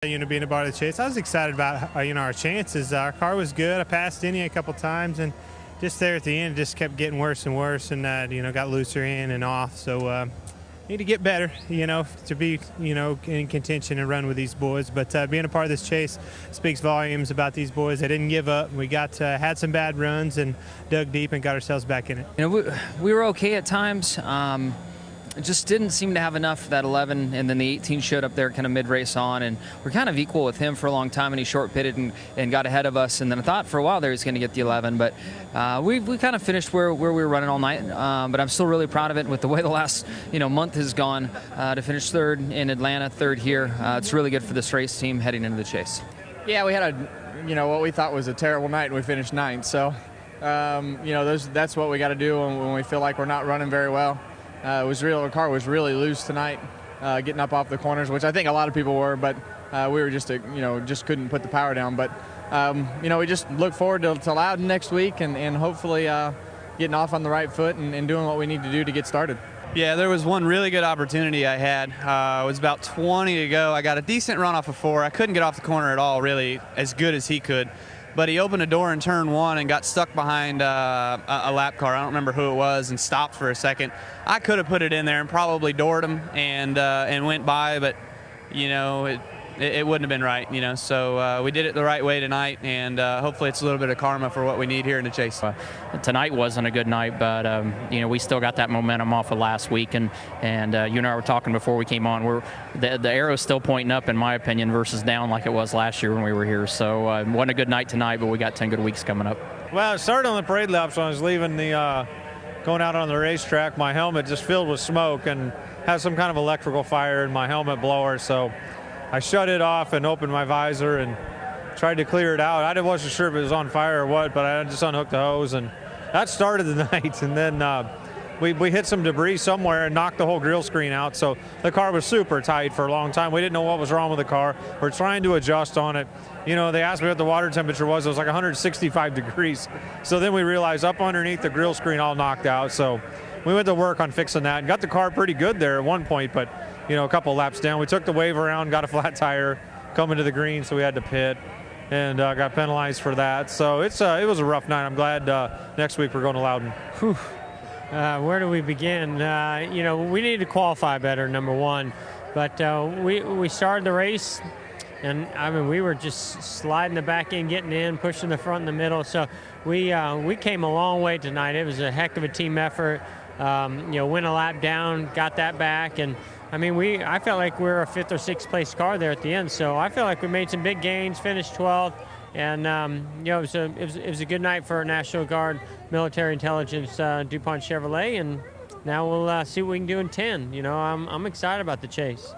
Being a part of the chase, I was excited about our chances. Our car was good. I passed Denny a couple times, and just there at the end, it just kept getting worse and worse, and got looser in and off. So need to get better, to be in contention and run with these boys. But being a part of this chase speaks volumes about these boys. They didn't give up. We had some bad runs and dug deep and got ourselves back in it. We were okay at times. It just didn't seem to have enough for that 11, and then the 18 showed up there kind of mid-race on, and we're kind of equal with him for a long time, and he short-pitted and got ahead of us, and then I thought for a while there he was going to get the 11, but we kind of finished where we were running all night, but I'm still really proud of it with the way the last month has gone. To finish third in Atlanta, third here, it's really good for this race team heading into the chase. Yeah, we had what we thought was a terrible night, and we finished ninth, so that's what we got to do when we feel like we're not running very well. The car was really loose tonight, getting up off the corners, which I think a lot of people were, but we were just couldn't put the power down. But, we just look forward to Loudon next week and hopefully getting off on the right foot and doing what we need to do to get started. Yeah, there was one really good opportunity I had. It was about 20 to go. I got a decent run off of 4. I couldn't get off the corner at all, really, as good as he could. But he opened a door in turn 1 and got stuck behind a lap car. I don't remember who it was, and stopped for a second. I could have put it in there and probably doored him and went by, but it wouldn't have been right. So we did it the right way tonight, and hopefully it's a little bit of karma for what we need here in the chase. Tonight wasn't a good night, but we still got that momentum off of last week, and you and I were talking before we came on. The arrow's still pointing up, in my opinion, versus down like it was last year when we were here. So it wasn't a good night tonight, but we got 10 good weeks coming up. Well, it started on the parade laps when I was leaving going out on the racetrack. My helmet just filled with smoke and had some kind of electrical fire in my helmet blower, so I shut it off and opened my visor and tried to clear it out. I wasn't sure if it was on fire or what, but I just unhooked the hose, and that started the night. And then we hit some debris somewhere and knocked the whole grill screen out. So the car was super tight for a long time. We didn't know what was wrong with the car. We're trying to adjust on it. They asked me what the water temperature was. It was like 165 degrees. So then we realized up underneath the grill screen all knocked out. So we went to work on fixing that and got the car pretty good there at one point, but a couple laps down. We took the wave around, got a flat tire coming to the green, so we had to pit and got penalized for that. So it was a rough night. I'm glad next week we're going to Loudon. Where do we begin? We need to qualify better, number one. But we started the race, and we were just sliding the back end, getting in, pushing the front and the middle. So we came a long way tonight. It was a heck of a team effort. Went a lap down, got that back, and I felt like we were a 5th or 6th place car there at the end. So I feel like we made some big gains, finished 12th, and it was a good night for National Guard Military Intelligence DuPont Chevrolet, and now we'll see what we can do in 10. I'm excited about the chase.